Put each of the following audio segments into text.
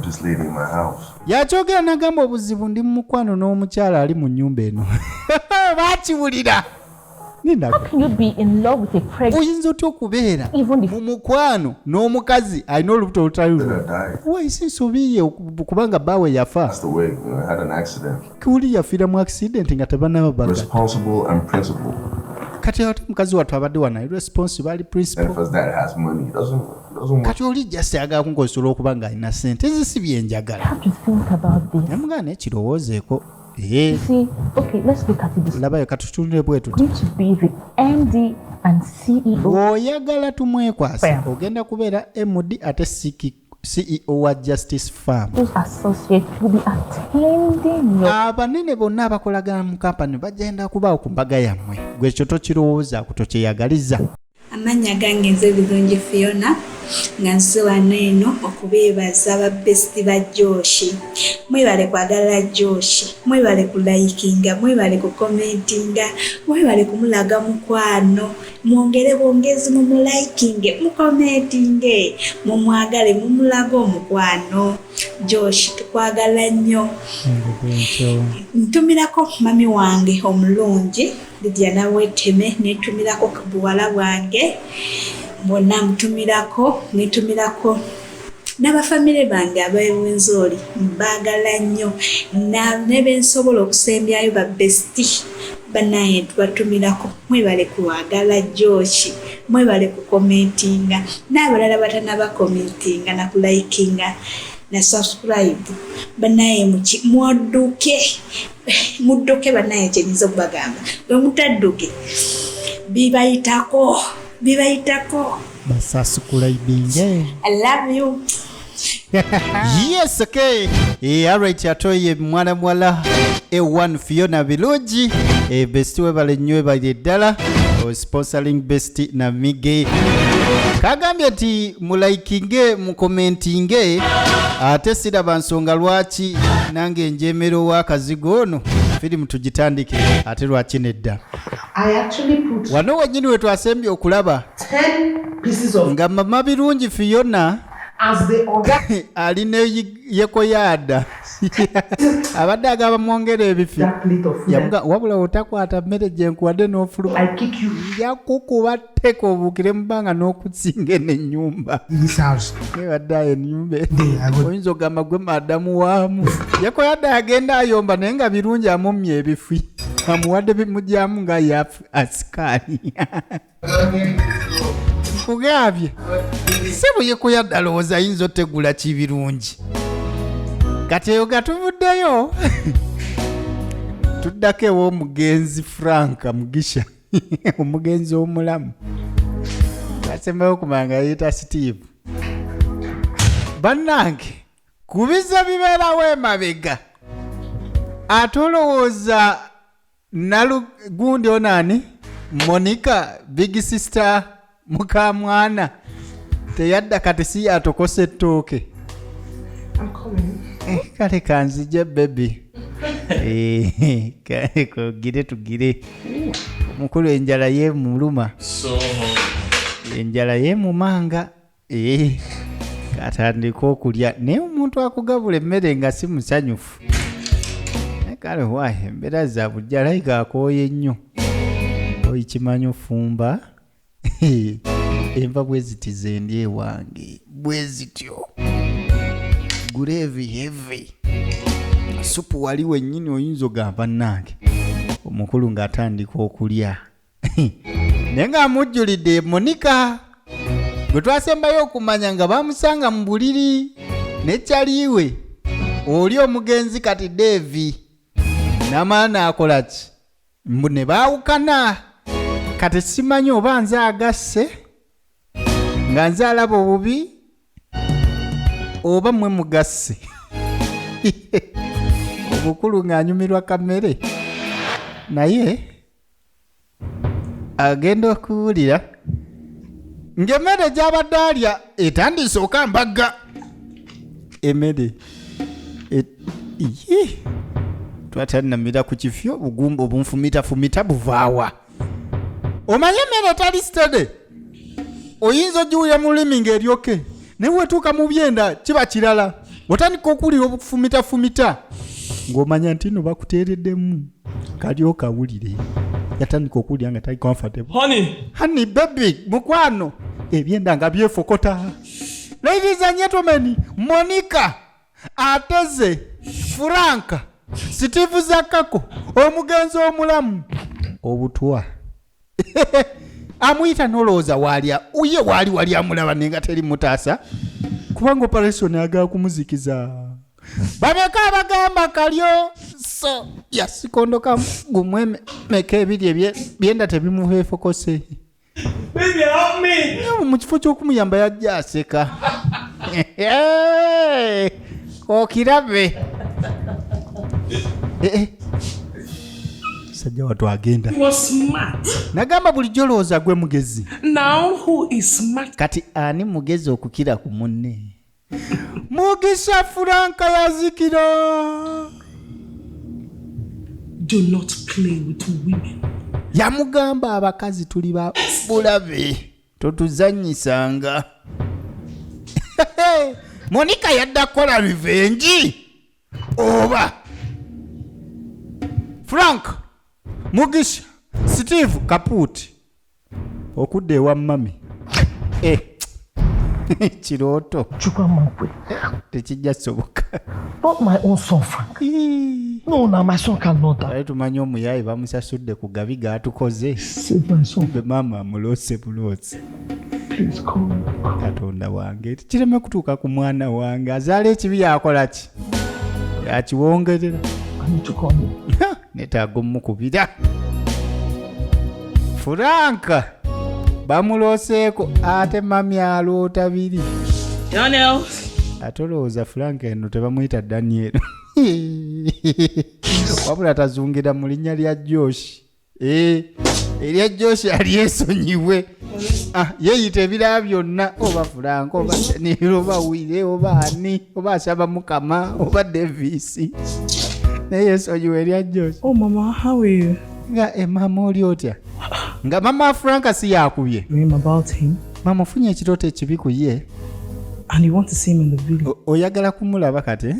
just leaving my house. Yakyogera n'agamba obuzibu ndi mu mukwano n'omukyala ali mu nnyumba eno. Bakiwulira. How can you be in love with a pregnant? Oyinza otya okubeera mu mukwano n'omukazi alina olubuto olutaliwo? Wayise ensobi ye kubanga bbaawe yafa. That's the way. I had an accident. Kiwuli yafiira mu accident nga tebanaba baga. Responsible and principled. Kati ate mukazi wattu abadde wano irresponsible ali principle. And if his dad has money, he doesn't want. Kati oli just ayagala kunkozesa olw'okuba ng'alina ssente ezi si byenjagala. Have to think about this. Namugana ekirowoozeeko. See, okay, let's look at it this way. Labayo katutunule bwe tuti. Going to be the MD and CEO. Oyagala tumwekwasa ogenda kubeera MD ate CEO wa Justice Farm. Those associates will be attending your... Abanene bonna abakolagana mu kampani bagenda kubaawo ku mbaga yammwe. Gwe ekyo tokirowooza ku tokyeyagaliza. Amanya gange nze Birungi Fiona nga nze wano eno okubeebaza ababbesiti ba Joshi. Mwebale kwagala Joshi, mwebale kulayikinga, mwebale kukomentinga, mwebale kumulaga mukwano, mwongere bwongezi mumulayikinge, mukomentinge, mumwagale mumulaga omukwano. Joshi tukwagala nnyo. Ntumirako mami wange omulungi Lydia Naweteme, netumirako buwala bwange bonna mutumirako, netumirako n'abafamile bange ab'Ewenzori mbagala nnyo ne bensobola okusembyayo babbesiti banaye tubatumirako. Mwebale kuwagala Joshi, mwebale kukomentinga, n'abalala batanabakomentinga na kulayikinga na subscribe banaye mudduke banaye kyenyinza okubagamba bwe mutadduke bibayitako basubscribinge. I love you. Yes, okay. Alright, atoye mwana mwala A1 Fiona Birungi besti webale nnyo bali ddala sponsoring besti na Mige kagambye ati mulaikinge mukomentinge ate siraba nsonga lwaki nange njemero wa kazigo ono firimu tugitandike ate lwaki nedda. I actually put wano wenyini we twasembye okulaba 10 pieces of nga mama Birungi Fiona as the organ aline yekoyada abadde agaba mwongera ebifi yamuga wabula otakwata mmere gye nkuwadde n'ofuluma yakukuba tteka obuukire mu bbanga n'okutsinga n'ennyumba ebadde ayo ennyumba oyinza ogamba gwe madamu waamu yekoyada agenda ayomba naye nga Birungi amumya ebifi amuwadde bimugyamu nga ye asikaani kugambye sebo yekoyada alowooza ayinza otegula Kibirungi kati eyo gatuvuddeyo tuddako ew'omugenzi Franka Mugisha omugenzi omulamu asembayo okumanga yayita Steve bannange kubiza bibeerawo emabega ate olowooza nalugundi onaani Monica big sister mukamwana teyadda kati si yatokose ettooke. I'm coming. Kale kanzije baby. Kale kogire tugire. Mukulu enjala ye muluma. Enjala ye mumanga. Katandika okulya naye omuntu akugabula emmere nga si musanyufu. Kale wae embeera za bujja layika akooye nnyo. Oyikimanyi ofumba. Enva bwe ziti zendye wange. Bwe zityo. Gravy heavy. Supu wali wennyini oyinza ogamba nange. Omukulu ng'atandika okulya. Naye ng'amujjulidde Monica. Gwe twasembayo okumanya nga bamusanga mu buliri n'ekyaliwe. Oli omugenzi kati Devi. N'amaana akola ki? Mbu ne baawukana. Kati simanyi oba nze agasse. Nga nze alaba obubi. Oba mwe mugasse. Obukulu ng'anyumirwa kamere. Naye agenda okuwulira ng'emmere gy'abadde alya etandise okambagga. Emmere twatannamira ku kifyo obugumba obunfumitafumita buvaawa. Omanye emmere etali sitede oyinza ogiwulira mu lulimi ng'eryoke. Naye wetuuka mu byenda kiba kirala. otandika okuwulira obufumita ng'omanya nti no bakuteereddemu kalyo kawulire yatandika okuwulira nga tali comfortable. Honey baby mukwano ebyenda nga byefokota. Ladies and gentlemen, Monica ateze Franka Steve Zakako omugenzi omulamu obutwa amuyita noloza walya uye wali amulaba nenga teri mutaasa kubanga operation aga kumuzikiza bameka abagamba kalyo so yasikondoka gumweme meka ebiri byenda tebimuhe fokose. Baby, help me. Mu kifo ky'okumuyamba yajja aseka. Okirabe. Sajja watu agenda. He was smart. Nagamba bulijjo lowooza gwe mugezi. Now who is smart? Kati ani mugezi okukira ku munne? Mugisha Franka yazikira. Do not play with women. Yamugamba abakazi tuli ba bulabe totuzanyisanga. Monica yadda kola revenge oba Frank Mugisha Steve Kaput okudde ewa mami Chiroto Chukwa Mankwe. tekijja soboka. Not my own son, Frank. No, now my son cannot die. Tumanyi omuyayi bamusasudde ku gabi gatukoze. Save my son. Be mama mulose bulose. Please call. Katonda wange kireme kutuuka ku mwana wange azaala ekibi yakola ki yakiwongerera. I need to call him. Netaaga omukubira. Franka bamuloseeko ate mami aloota biri. Daniel. Atolowooza Frank eno tebamuyita Daniel. Wabula tazungira mu linnya lya Josh. Erya Josh alyesonyiwe. Yeeyita ebirala byonna oba Frank oba Daniel oba Wile oba ani oba asaba Mukama oba Davis. Naye yesonyiwe erya Josh. Oh mama, how are you? Nga mama oli otya? Nga mama Frank si yakubye. Dream about him. Mama funye ekirooto ekibi ku ye. And you want to see him in the video? Oyagala kumulaba kati?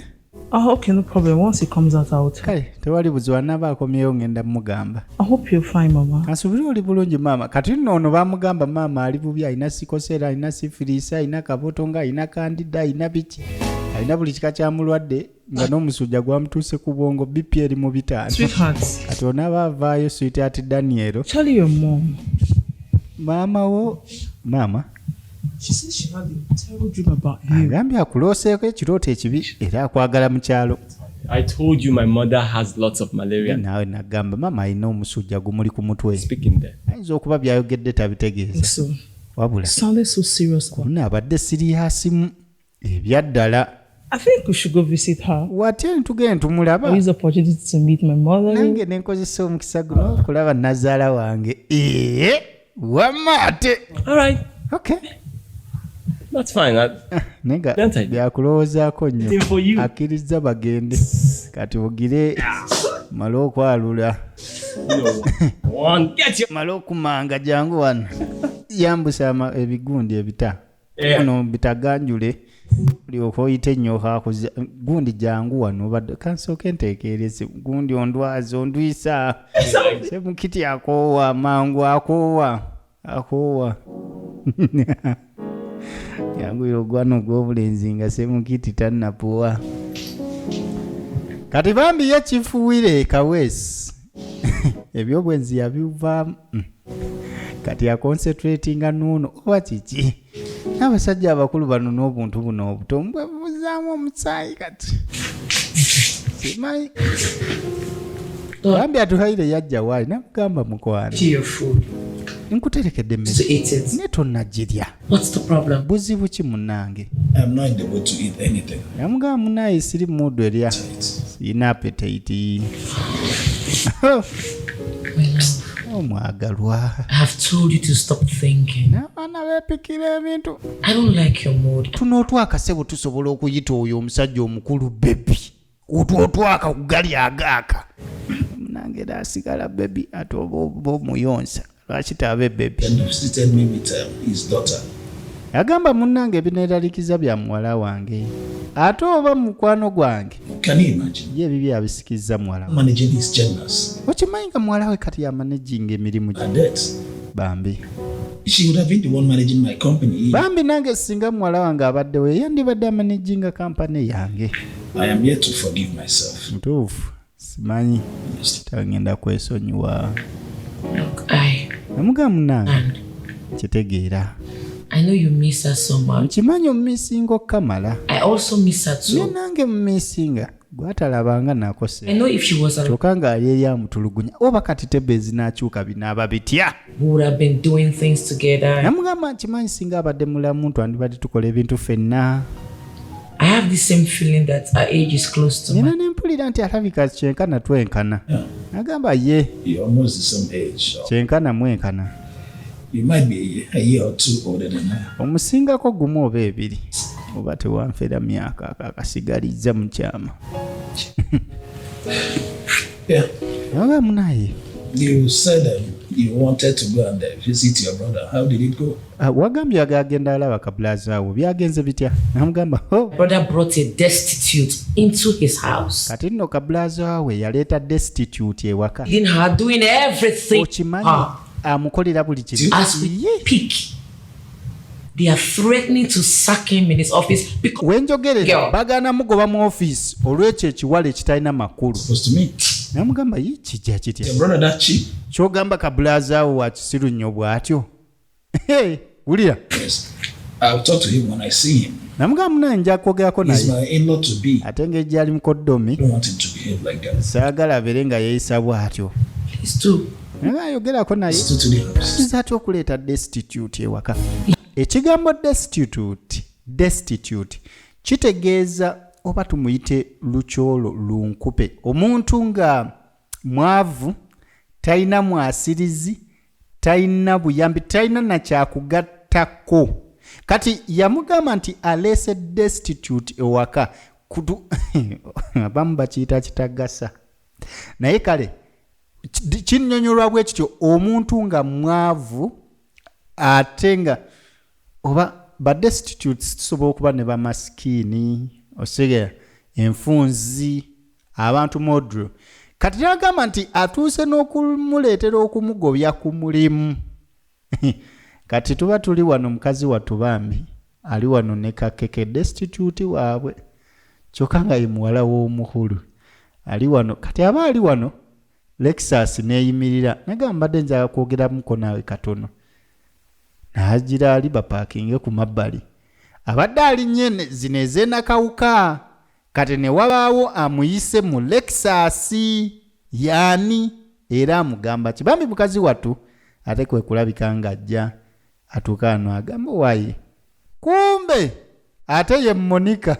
Oh, okay, no problem. Once he comes out, I'll tell. Kale, tewali buzibu anaaba akomyewo ngenda mugamba. I hope you're fine, mama. Asuubira oli bulungi mama. Kati nno bamugamba mama ali bubi, alina sikosera, alina sifirisi, alina kabotonga, alina kandida, alina biki. Alina buli kika kya mulwadde nga n'omusujja gwamutuuse ku bwongo BP eri mu bitaano. Sweetheart. Kati onaaba avaayo sweetheart Daniel. Tell your mom. Mama wo. Mama? She said she had a terrible dream about you. Agambye akulooseeko ekirooto ekibi era akwagala mu kyalo. I told you my mother has lots of malaria. Nawe nagamba mama alina omusujja gumuli ku mutwe. Speaking there. Ayinza okuba byayogedde tabitegeeza. So, Wabula. sounded so serious. Kuna abadde siriasimu ebyaddala. I think we should go visit her. Wate tugende tumulaba. I use the opportunity to meet my mother. Nange nenkozesa omukisa guno okulaba nazaala wange. Wamaate. All right. Okay. That's fine. Nenga Don't I? byakulowoozaako Thing for you. nnyo. Akkiriza bagende. Kati bugire mala okwalula. One. Get your. Mala okumanga jangu wano. Yambusa ebigundi ebita. Yeah. Ono bitaganjule. Lyoko oyite nnyo gundi jangu wano badde kansooke nteekereze gundi ondwazi ondwisa Semukiti akoowa mangu akoowa yangu gwano gw'obulenzi nga Semukiti tannapowa kati bambi ye kifuwire Kaweesi ebyobwenzi yabivaamu kati aconcentratinga nuno oba kiki n'abasajja abakulu bano n'obuntu buno obuto mbwebuzaamu omusaayi kati simanyi bambi atuhaire yajja waali namugamba mukwano your food nkuterekedde to emmere eat it. naye tonnagirya What's the problem? buzibu ki munnange I'm not in the mood to eat anything. namugamba munaaye siri mudu erya sirina appetite omwagalwa I have told you to stop thinking. n'abaana beepikira ebintu I don't like your mood. tunootwaka bwe tusobola okuyita oyo omusajja omukulu bebi otwotwaka kugali agaaka munange era asigala bebi ate oba omuyonsa lwaki taabe bebi And he visited me with his daughter. Agamba munnange bineeralikiza bya muwala wange. Ate oba mukwano gwange. Can you imagine? Ye bibi abisikizza muwala. Managing his journals. Okimanyi nga muwala we kati ya managing emirimu gye. And that. Bambi. She would have been the one managing my company. Bambi nange singa muwala wange abadde we yandibadde managing company yange. I am yet to forgive myself. Mtuufu. Simanyi. Tagenda kwesonyiwa. Namuga munnange. Kitegeera. I know you miss her so much. Nkimanyi omumisinga Kamala. I also miss her too. Nange mumisinga. Gwatalabanga nakose. I know if she was alive. Kyokka ali eri amutulugunya. Oba kati tebe ezinakyuka binaaba bitya. We would have been doing things together. Namugamba nkimanyi singa abadde mulamu twandibadde tukola ebintu ffenna. I have the same feeling that our age is close to mine. Nempulira nti alabika kyenkana twenkana. Nagamba ye. You're almost the same age. So. Kyenkana mwenkana. You might be a year or two older than I. Omusingako gumu oba ebiri. Oba tewanfera myaka akasigaliza mu kyama. Yeah. Oba munaye. You said you wanted to go and visit your brother. How did it go? Wagambye agenda alaba kabulaza awo byagenze bitya. Namugamba brother brought a destitute into his house. Kati nno kabulaza we yaleeta destitute ewaka. In her doing everything. Okimanyi amukolera buli kitu. As we speak, they are threatening to sack him in his office because wenjogerera bagana mugoba mu office olw'ekyo ekiwala ekitalina makulu. Namugamba ye kijja kitya. Kyogamba kabulaza awo wa kisiru nnyo bw'atyo. Wulira. I'll talk to him when I see him. Namugamba munaye nja kwogerako naye. He's my in-law to be. Ate ng'ejja ali mukoddomi. I don't want him to behave like that. Saagala abeere nga yeeyisa bw'atyo. Please do. Ayogerako naye. Kiza atya okuleeta destitute ewaka. Ekigambo destitute kitegeeza oba tumuyite lukyolo lunkupe. Omuntu nga mwavu, talina mwasirizi, talina buyambi, talina na kyakugattako. Kati yamugamba nti aleese destitute ewaka kudu abamu bakiyita kitagasa. Naye kale kinnyonnyola bwe kityo omuntu nga mwavu ate nga oba ba destitutes tusobola okuba ne bamasikini osegera enfunzi abantu modro. Kati yagamba nti atuuse n'okumuleetera okumugobya ku mulimu. Kati tuba tuli wano mukazi wattu bambi ali wano ne kakeke destitute waabwe kyokka nga ye muwala w'omuhulu ali wano. Kati aba ali wano Lexus neeyimirira nagamba mbadde njagala kwogeramuko naawe katono. Nagira ali bapakinge ku mabbali. Abadde ali nnyene zino ez'enakawuka. Kati ne wabaawo amuyise mu Lexus yaani era amugamba kibambi mukazi wattu ate kwe kulabika ng'ajja atuuka ano agamba waaye kumbe ate ye Monica.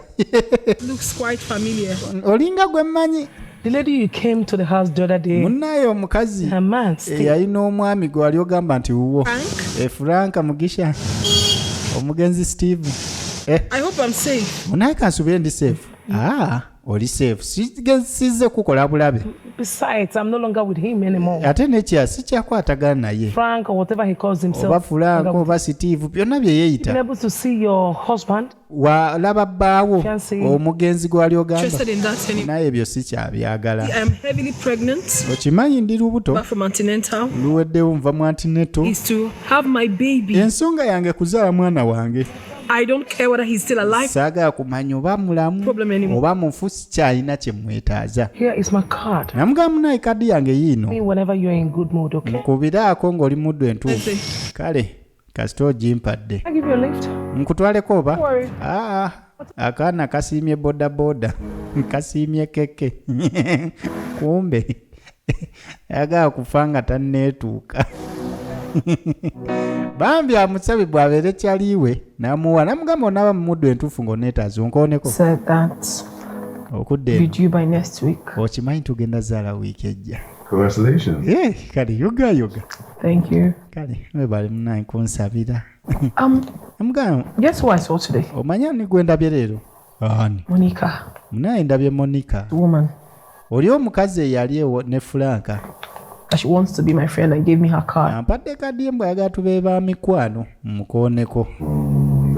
Looks quite familiar. Olinga gwe mmanyi. The lady you came to the house the other day. Munnaye omukazi yalina omwami gwe wali ogamba nti wuwo. Frank Mugisha. Omugenzi Steve. I hope I'm safe. Munnaye kansubire ndi safe. Oli safe. Sizze kukola bulabe. Besides, I'm no longer with him anymore. Ate nekya sikyakwatagana naye. Frank or whatever he calls himself. Oba Frank oba Steve byonna bye yeeyita. Been able to see your husband? Walaba bbaawo omugenzi gwali ogamba. Interested in that anymore. Naye ebyo sikyabyagala. I am heavily pregnant. Okimanyi ndi lubuto. Back from antenatal. Luweddewo nva mu antenatal. Is to have my baby. Ensonga yange kuzaala mwana wange. I don't care whether he's still alive. Saga kumanya oba mulamu oba mufu sikyalina kye mwetaaza. Here is my card. Namugamba munaye kadi yange yiino. Whenever you're in good mood, okay? Nkubiraako ng'oli muddu entuufu. Kale kasita ogimpadde. I give you a lift. Nkutwaleko oba? Akaana kasiimye bodaboda. Kasiimye keke. Kumbe yagala kufa nga tanneetuuka. Bambi amusabe bw'abeere kyaliwe n'amuwa namugamba onaaba mu muddu entuufu ng'oneetaaza onkooneko. Said that okudde be due by next week. Okimanyi tugenda zaala wiiki ejja. Congratulations. Kale yoga. Thank you. Kale webale munaye kunsabira. Namugamba guess who I saw today? Omanya ni gwe ndabye leero? Ani? Monica. Munaye ndabye Monica. The woman. Oli omukazi eyali ne Franka. She wants to be my friend and gave me her card. Ampadde kadi embwa yagala tubeera ba mikwano mukooneko.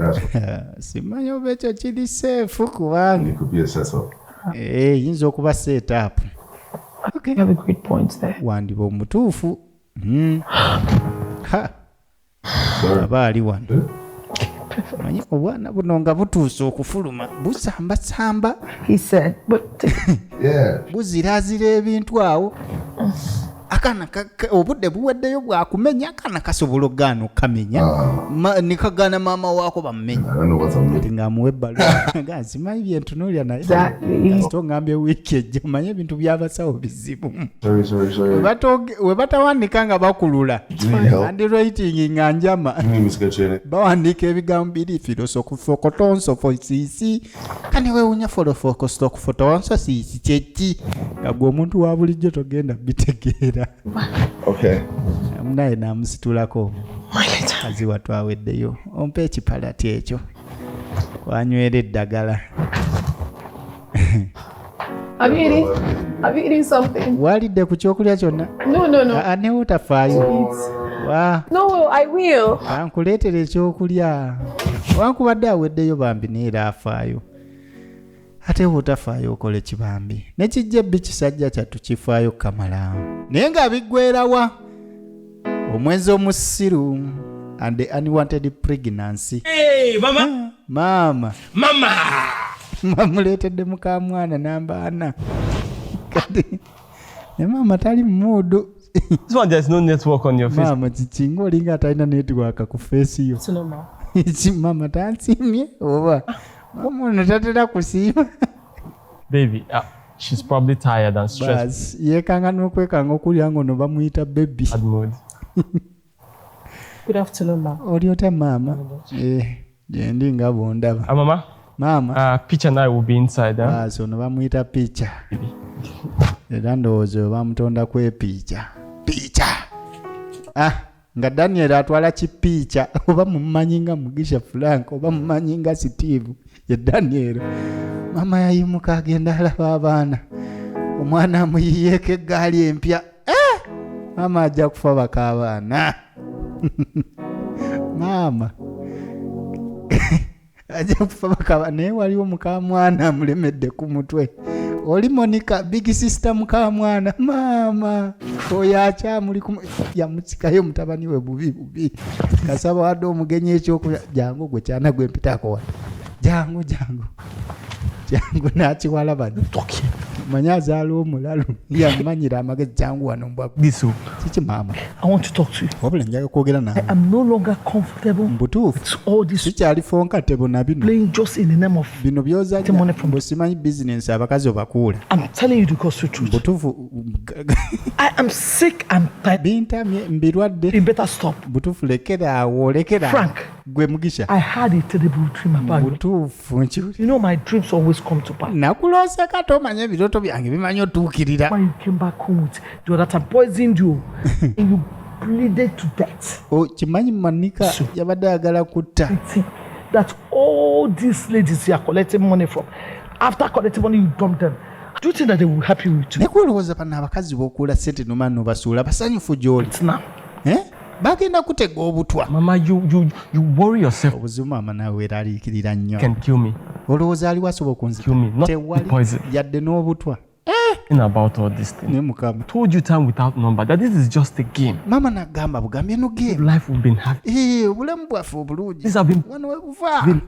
That's simanyi oba ekyo kiri seefu kubanga it could be a setup. yinza okuba set up. You have a great point there. Wandiba omutuufu. Ha. Sir. Aba ali wano. Manyi obwana buno nga butuuse okufuluma busambasamba He said, but Yeah. buzirazira ebintu awo. Akana obudde buweddeyo bwakumenya akana kasobola ogaana okamenya nikagana maama waako bamumenya. I don't know what I'm doing. Ng'amuwa ebbaluwa simanyi byentunuulira naye kasito ngambye wiiki ejja manye ebintu by'abasawo bizibu. Sorry. We batawandiika nga bakulula handwriting nga njama bawandiika ebigambo biri filosofokotonso fosisi kane weewunya folofokostokufotonso siisi kyeki nga gwe omuntu wa bulijjo togenda bitegeera. Okay. Naye namusitulako kazi watwaweddeyo ompa ekipalati ekyo wanywera eddagala. Have you eaten something? Walidde ku kyokulya kyonna? No. Ne wotafaayo. No, I will. Ankuleetera ekyokulya. Wankubadde aweddeyo bambi neera afaayo. Ate wotafaayo okole kibambi. Ne kijja bbi kisajja kyattu kifaayo kamala. Naye nga biggwerawa? Omwezi omusiru and the unwanted pregnancy. Hey, mama. Mama. Mama. Muka mwana namba 4. Kati ne mama tali mmudu. This one, there's no network on your face. Mama chichingo linga atalina network ku face yo. Sonoma. Mama tansimye oba. Mama natatera kusiima. Baby, she's probably tired and stressed. Bas yekanga nokwekanga okulya ngono bamuyita baby. Bad mood. Good afternoon, ma. Oliota mama. Jendi nga bondaba. Mama. Mama. Peach and I will be inside. So no bamuyita Picha. Era ndowooza bamutonda kwe Picha. Nga Daniel atwala kipicha oba mumanyi nga Mugisha Frank oba mumanyi nga Steve ye Daniel. Mama yayimuka agenda alaba abaana. Omwana amuyiyeeko eggaali empya. Mama ajja kufa baka abaana. Mama ajja kufa baka abaana naye waliwo muka mwana amulemedde ku mutwe. Oli Monica big sister muka mwana. Mama oyo akyamuli yamutsikayo mutabani we bubi. Kasaba wadde omugenyi ekyokulya jangu gwe kyana gwe mpitako wa. Jangu nakiwala bano. Manya azaala omulalu yamanyira amagezi jangu wano mbwa. Bisu. Kiki mama? I want to talk to you. Wabula njaga kwogera nawe. I am no longer comfortable Mbutuufu. with all this Sikyali fonka tebo na bino. playing just in the name of. Bino byozanya money from- bosimanyi business abakazi obakuula. I'm telling you the gospel truth. Butuufu I am sick and tired. bintamye mbirwadde. You better stop. Butuufu lekera awo lekera. Frank. Gwe Mugisha. I had a terrible dream about you. Butuufu nkiwulira. You know my dreams always come to pass. Nakuloosa kati omanye ebirooto byange bimanyi otuukirira. When you came back home with the other time, poisoned you, and you bleeded to death. Kimanyi Manika So- yabadde ayagala kutta. See, that all these ladies you are collecting money from, after collecting money, you dump them. Do you think that they will help you with Naye kulowooza bano abakazi b'okuula ssente n'omaa n'obasuula basanyufu gy'oli. it now? Bagenda kutega obutwa. Mama, you worry yourself. Obuzibu mama naawe era aliikirira nnyo. Can kill me. Olowooza aliwo asobola okunzita. Kill me. Not the Tewali poison. yadde n'obutwa. In about all this thing. Ne mukama. Told you time without number that this is just a game. Mama nagamba bugambye no game. Life we've been having. Obulamu bwaffe obulungi. These have been Wano we buva.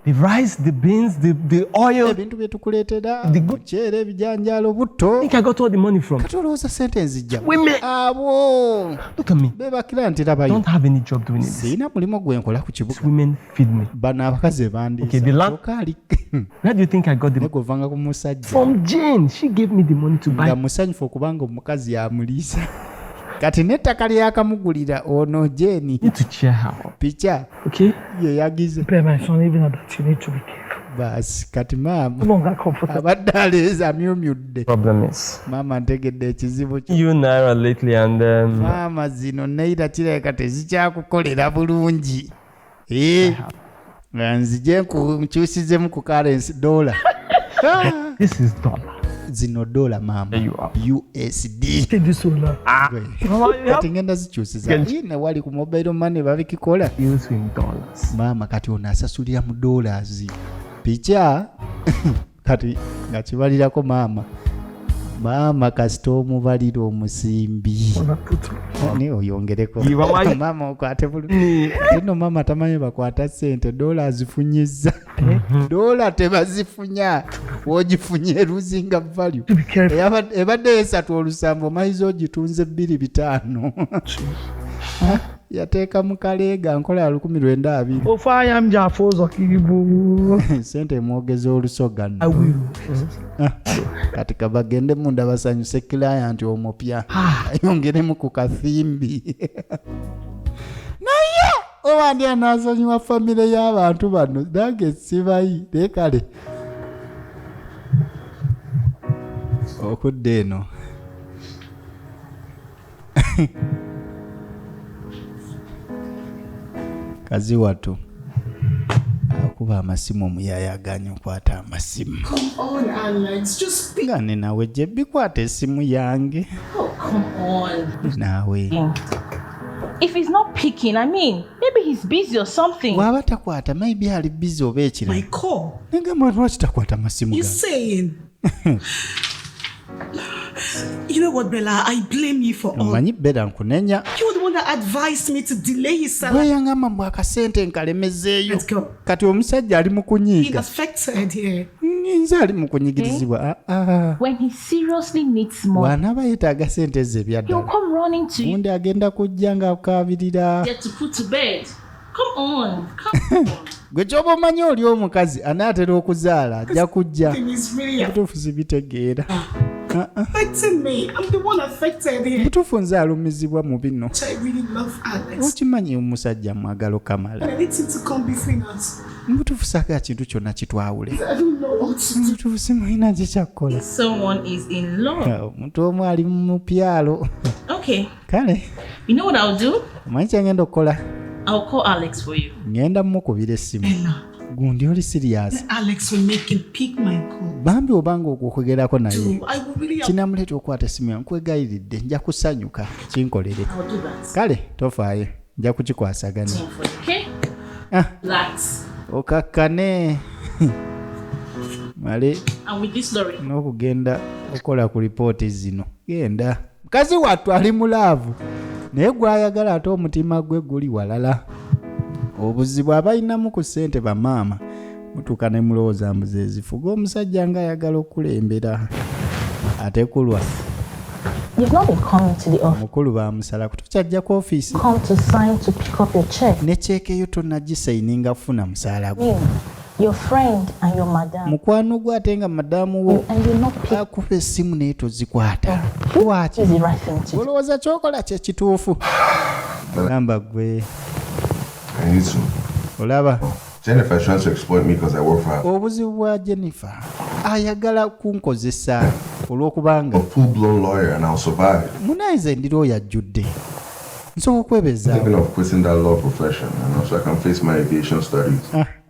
the rice, the beans, the oil. Ebintu bye tukuleetera. The good- Muceere, ebijanjaalo, I butto. think I got all the money from. Kati olowooza ssente nzijja. Women. Abo. Look at me. Bebakira nti I rabayo. don't have any job doing this. Sirina mulimu gwe nkola ku kibuga. Women feed me. Bano abakazi Okay, the land- bandiikaali. Where do you think I got the Ne govanga ku musajja. From Jane? She gave me the money to buy. Nga musanyufu okubanga omukazi yamuliisa. Kati n'ettaka lye yakamugulira ono Jeni. Need to cheer her up. Picha Okay? ye yagize. Prepare my son, even at that, you need to be careful. Basi kati No maama longer comfortable. abadde aleeza amyumyudde. Problem is Maama ntegedde ekizibu kyo. you Naira lately and Maama zino neira kirabika tezikyakukolera bulungi. Nga nzije nkukyusizemu ku currency dollar. this is dollar. zino dola mama USD kati ngenda zikyusiza ine wali ku mobile money babikikola mama kati ono asasulira mu dollars picha kati nga kibalirako mama kasita omubalira omusimbi ni oyongereko mama okwate bulungi zino mama tamanyi bakwata sente dola azifunyiza dola tebazifunya wogifunye luzinga value ebadde esatu olusambo mayizo ogitunze 2,500 yateeka mu kaleega nkola ya 1920 ofaya mjafozo kiribu sente mwogeza olusogano katika bagende munda basanyuse client omupya ayongeremu ku kathimbi naye owandi anasonyiwa famire y'abantu bano nange sibayi lekale okudde eno kazi watu akuba amasimu omuyayaganya okwata amasimu ngane nawe gye bikwata esimu yange nawe If he's not picking, I mean, maybe he's busy or something. waba takwata maybe ali busy oba ekira My call. ngamba lwaki takwata amasimu You gange saying? You know what, Bella? I blame you for all. omanyi bera nkunenya You're the one that advised me to delay his salary. weyangamba mbw akasente nkalemezeeyo Let's go. kati omusajja ali mu Being kunyiiga affected here. nze ali mu kunyigirizibwa When he seriously needs money, bw'anaaba yeetaaga sente ze he'll ebyaddala come running to you. gundi agenda kujja ng'akabirira Get to put to bed. Come on. Come on. gwe kyoba omanyi oli omukazi anaatera okuzaala ajja kujja Thing is really butuufu sibitegeera affecting me. I'm the one affected here. butuufu nze alumizibwa mu bino I really love Alex. okimanyi omusajja mwagalo kamala I need him to come between us. butuufu saagala kintu kyonna kitwawule I don't know what to do. butuufu simulina gye kyakkola Someone is in love. omuntu omu ali mu pyalo Okay. kale You know what I'll do? omanyi kyengenda okukola I'll call Alex for you. ngenda mukubira essimu Bella, gundi oli siriyasi Alex will make him pick my call. bambi obanga okwogerako naye I will really kinamuleeta okwata essimu yange nkwegayiridde nja kusanyuka kinkolere I'll do that. kale tofaayo nja kukikwasaganya For you, okay? Ah. Relax. okakkane male And with this lorry. n'okugenda okola ku lipooti zino genda mukazi wattu ali mulaavu naye gwayagala ate omutima gwe guli walala obuzibu abalinamu ku ssente bamaama mutuuka ne mulowooza mbuzi ezifuga omusajja ng'ayagala okulembera ate kulwa You've not been coming to the office. omukulu bamusalaku tokyajja ku ofiisi Come to sign to pick up your check. ne ceeke yo tonnagisayininga kufuna musaala gwe Your friend and your madam. mukwano gwe ate nga madamu wo And you're not picking. akuba essimu naye tozikwata lwaki Is the right thing to do. olowooza kyokola kye kituufu gamba gwe I need to. olaba Jennifer's trying to exploit me because I work for her. obuzibu bwa jennifer ayagala kunkozesa olw'okubanga I'm a full-blown lawyer and I'll survive. munaayize ndiro oyo ajjudde nsobola okwebeza Thinking of quitting that law profession, so I can face my aviation studies.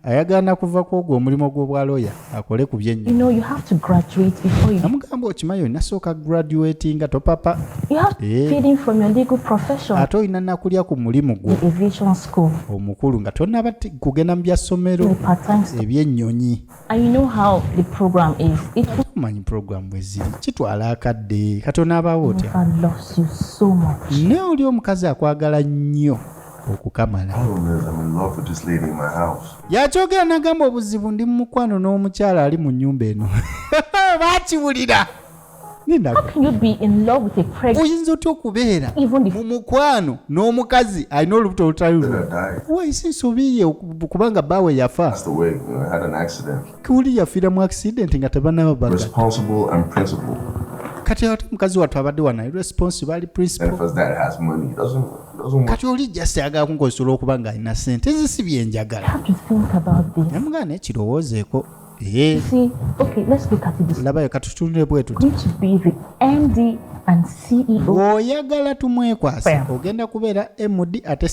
ayagala kuva ku ogwo omulimu gw'obwaloya akole ku You byennyini know, you have to graduate before you. namugamba okimanyi olina sooka graduatinga topapa You have to feed in from your legal profession. ate olina nakulya ku mulimu gwo The aviation school. omukulu nga tonnaba kugenda mu bya ssomero The part-time stuff. eby'ennyonyi And you know how the program is. It omanyi puroguramu bwe ziri kitwala akadde katonda abaawo otya never loves you so much. naye oli omukazi akwagala nnyo okukamala Problem is, I'm in love with this lady in my house. yakyogera n'agamba obuzibu ndi mu mukwano n'omukyala ali mu nnyumba eno baakiwulira How can you be in love with a pregnant? oyinza otya okubeera Even mu the mukwano n'omukazi alina olubuto olutali Then I lumu died. waisi nsobiye kubanga baawe yafa That's the way. I had an accident. kiwuli yafiira mu accident nga tebannababaga Responsible and principled. kati ate mukazi wattu abadde wana responsible ali principal Jennifer's dad has money. He doesn't want. kati oli jasi agala kunkozesa olw'okuba ng'alina ssente ezi si byenjagala have to think about this. namugaa naye kirowoozeeko See, okay, let's look at it this way. labayo katutunule bwe tuti Going to be the MD and CEO. bw'oyagala tumwekwase Fair. ogenda kubeera MD ate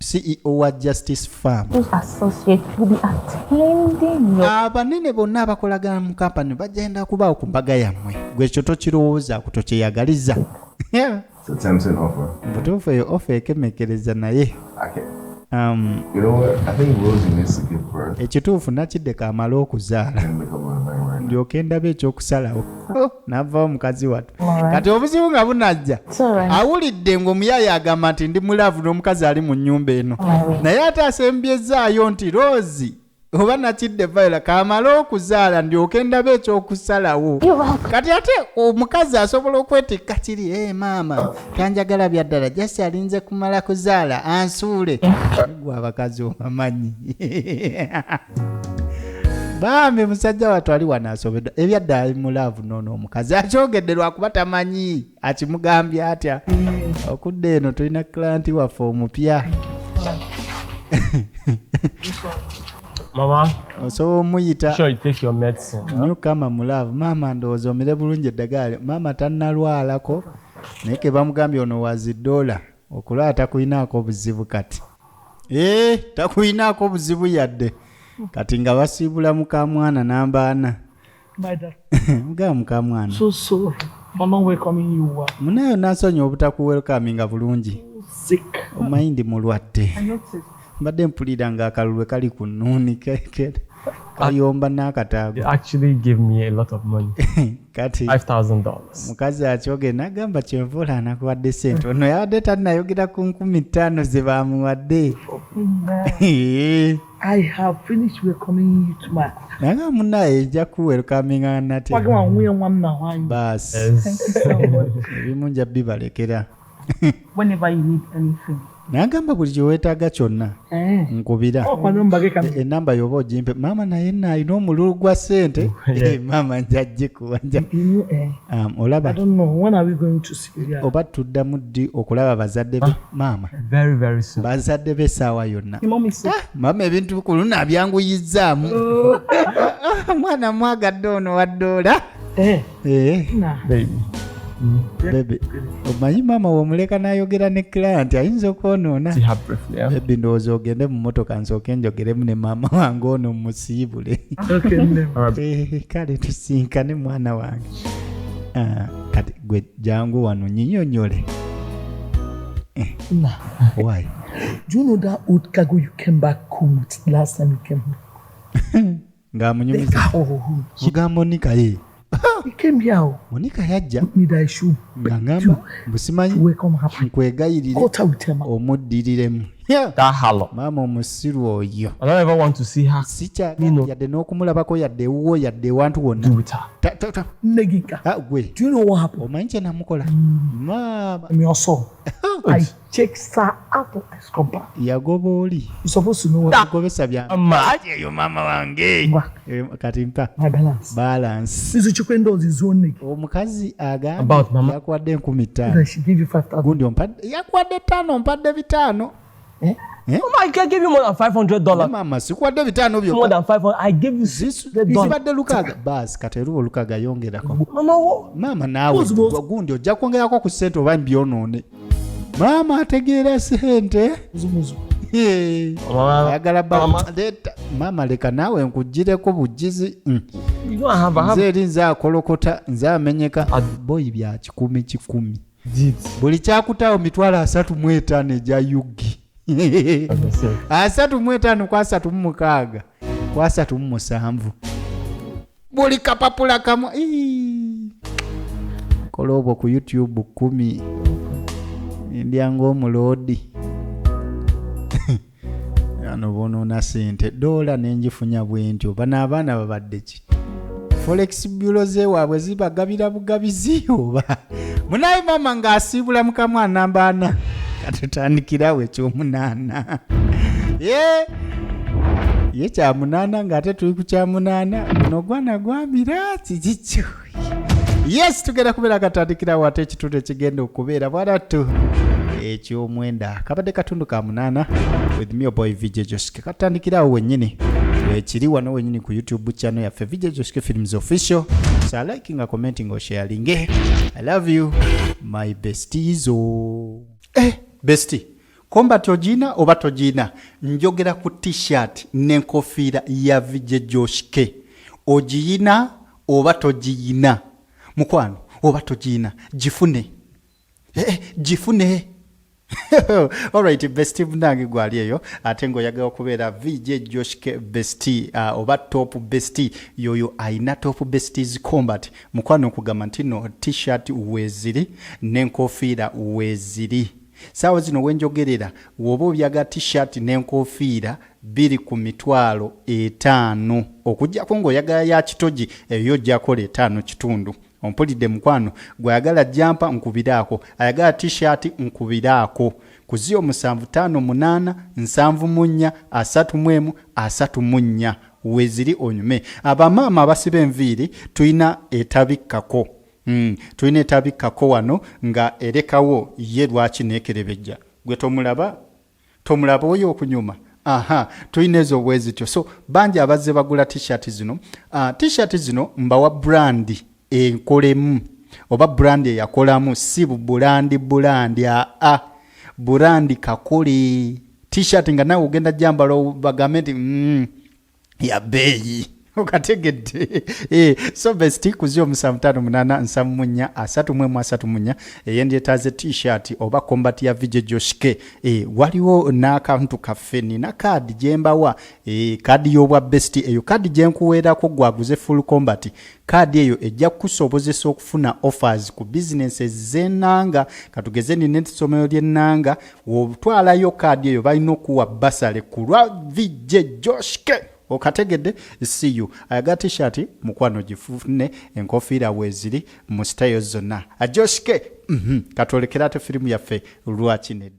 CEO wa Justice Farm. Those associates will be attending your... Abanene bonna abakolagana mu kampani bagenda kubaawo ku mbaga yammwe. Gwe ekyo tokirowooza ku tokyeyagaliza. It's a tempting offer. Butuufu eyo offer ekemekereza naye. You know what? I think Rosie needs to give birth. Ekituufu nakiddeka amala okuzaala. Ndyoke ndabe ekyokusalawo. Navaawo mukazi wattu. Kati obuzibu nga bunajja. Awulidde ng'omuyaya agamba nti ndi mulaavu n'omukazi ali mu nnyumba eno. Naye ate asembyezaayo nti Rosie oba nakidde Viola kamala okuzaala ndyoke ndabe ekyokusalawo. Kati ate omukazi asobola okwetikka kiri maama kanjagala byaddala jasi alinze kumala kuzaala ansuule. Gwe abakazi obamanyi. Bambi musajja wattu ali wano asobedwa ebyadda ali mulaavu noono omukazi akyogedde lwakuba tamanyi akimugambye atya. Okudde eno tulina client waffe omupya. Mama, so muyita sure you take your medicine. No kama mulaavu mama ndowooza omire bulungi eddagala mama tannalwalako naye ke bamugambye ono wazidola okulwala takuyinaako obuzibu kati. Takuyinaako obuzibu yadde kati nga basiibula mukamwana n'ambaana. Mugamba mukamwana. So sorry for not welcoming you. Munayo nansonyi obutakuwelkaminga bulungi. Sick. Omayindi mulwadde. I noticed. Mbadde mpulira ng'akalulu kali ku nnuuni kayomba n'akataago. They actually gave me a lot of money. Kati $5,000. mukazi akyogera n'agamba kyenvula anakuwadde sente. Ono yabadde tannayogera ku 50,000 ze baamuwadde. I have finished welcoming you to my... Naga munnaye ejja kuwelkaminga nate. Baasi. Ebimu nja bibalekera. Whenever you need anything. Nagamba buli kyeweetaaga kyonna nkubira enamba yoba ogimpe maama naye naalina omululu gwa ssente maama njagikuwa olaba oba tuddamu ddi okulaba bazadde be maama bazadde be essaawa yonna maama ebintu ku luna byanguyizaamu mwana mwagadde ono waddoola Bebe, omanyi mama womuleka n'ayogera ne client ayinza okwonoona. Bebe ndowooza ogende mu mmotoka nsooke njogeremu ne maama wange ono musiibule. Kale tusinkane mwana wange. Kati gwe jangu wano nyinyonyole. Why? Do you know that old cargo you came back home with last time you came home? Ng'amunyumiza. Kigambo Nika ye. He came here. Monica yajja. Me that shoe. Ngamba busimanyi nkwegayirire omuddiriremu. That hollow. Mama omusiru oyo. I don't ever want to see her. Sicha yadde n'okumulabako yadde wuwo yadde wantu wonna. Negika. Gwe. Do you know what happened? Omanyi kye namukola? Mama. Me also. I checked her out of this compound. Yagoba oli. You supposed to know what. Agobesa bya. Eyo mama wange. Kati mpa. My balance. Balance. This chikwendo zizone. Omukazi agamba. About mama. Yakwadde 15,000. She give you 5,000. Gundi ompadde. Yakwadde 5 ompadde 5. Mama, I can't give you more than $500. Mama, sikwadde 5 byo. More than 500. I give you $600. Zibadde lukaga. Bas, kateruwo lukaga yongerako. Mama, what? Mama nawe gundi ojja kwongerako ku ssente oba mbyonoone. Mama ategeera ssente. Ayagala leta. Mama leka naawe nkugireko bugizi. Nze eri nze akolokota nze amenyeka boyi bya 10,000. Buli kyakutaawo 35,000 egya yugi. 35 kwa 36 kwa 37. Buli kapapula kamu. Kola obwo ku YouTube 10. Ndyango omulodi. Ano bonoona sente. Dola nenjifunya bwentyo. Bano abaana babadde ki? Forex bureau ze waabwe zibagabira bugabizi oba. Munayi mama ng'asiibula mukamwana mbaana. Katutandikirawo ekyomunaana. Ye kya munaana ng'ate tuli ku kya munaana. Guno gwana gwamira kikikyo. Yes, tugenda kubeera katandikirawo ate ekitundu ekigenda okubeera bwarattu ekyomwenda kabadde katundu ka munaana with me boy VJ Joske katandikirawo wennyini ekiri wano wennyini ku YouTube channel yaffe VJ Joske Films Official. So liking, commenting, sharing. I love you my besties. Bestie Combat ogina oba togina. Njogera ku t-shirt n'enkofiira ya VJ Josh K. Ogiyina oba togiyina. Mukwano oba togiyina. Gifune. Gifune. Alright, bestie munange gwali eyo ate ngoyagala okubeera VJ Josh K bestie oba top bestie yoyo aina top besties combat mukwano okugamba nti no t-shirt weziri n'enkofiira weziri. Saawa zino wenjogerera woba obyaga t-shirt n'enkofiira biri ku mitwalo 5 okujjako ng'oyagala ya kitogi eyo gy'akola 5 kitundu. Ompulidde mukwano gwayagala jampa nkubiraako ayagala t-shirt nkubiraako ku 0758 741 31 weziri onyume. Abamaama abasiba enviiri tuyina etabikkako. Tuyina etabikkako wano nga erekawo ye lwaki neekerebejja. Gwe tomulaba oyo okunyuma. Tuyina ezo bwezityo. So bangi abazze bagula t-shirt zino. T-shirt zino mbawa brandi enkolemu oba brand yakolamu si bulandi bulandi kakole t-shirt nga nawe ogenda jambalo bagamenti ya beyi okategedde so besti ku 0758 741 eyendetaze t-shirt oba combat ya VJ Josh K waliwo n'akantu kaffe nina kadi jembawa kadi y'obwa besti eyo kadi jenkuweerako gwaguze full combat kadi eyo ejja kusobozesa okufuna offers ku businesses z'ennanga katugeze nina essomero ly'ennanga wotwalayo kadi eyo balina okuwa basale ku lwa VJ Josh K okategedde. See you. Ayaga t-shirt mukwano gifune enkofiira weziri mu style zonna. Josh K katolekera te filimu yaffe lwaki nedda.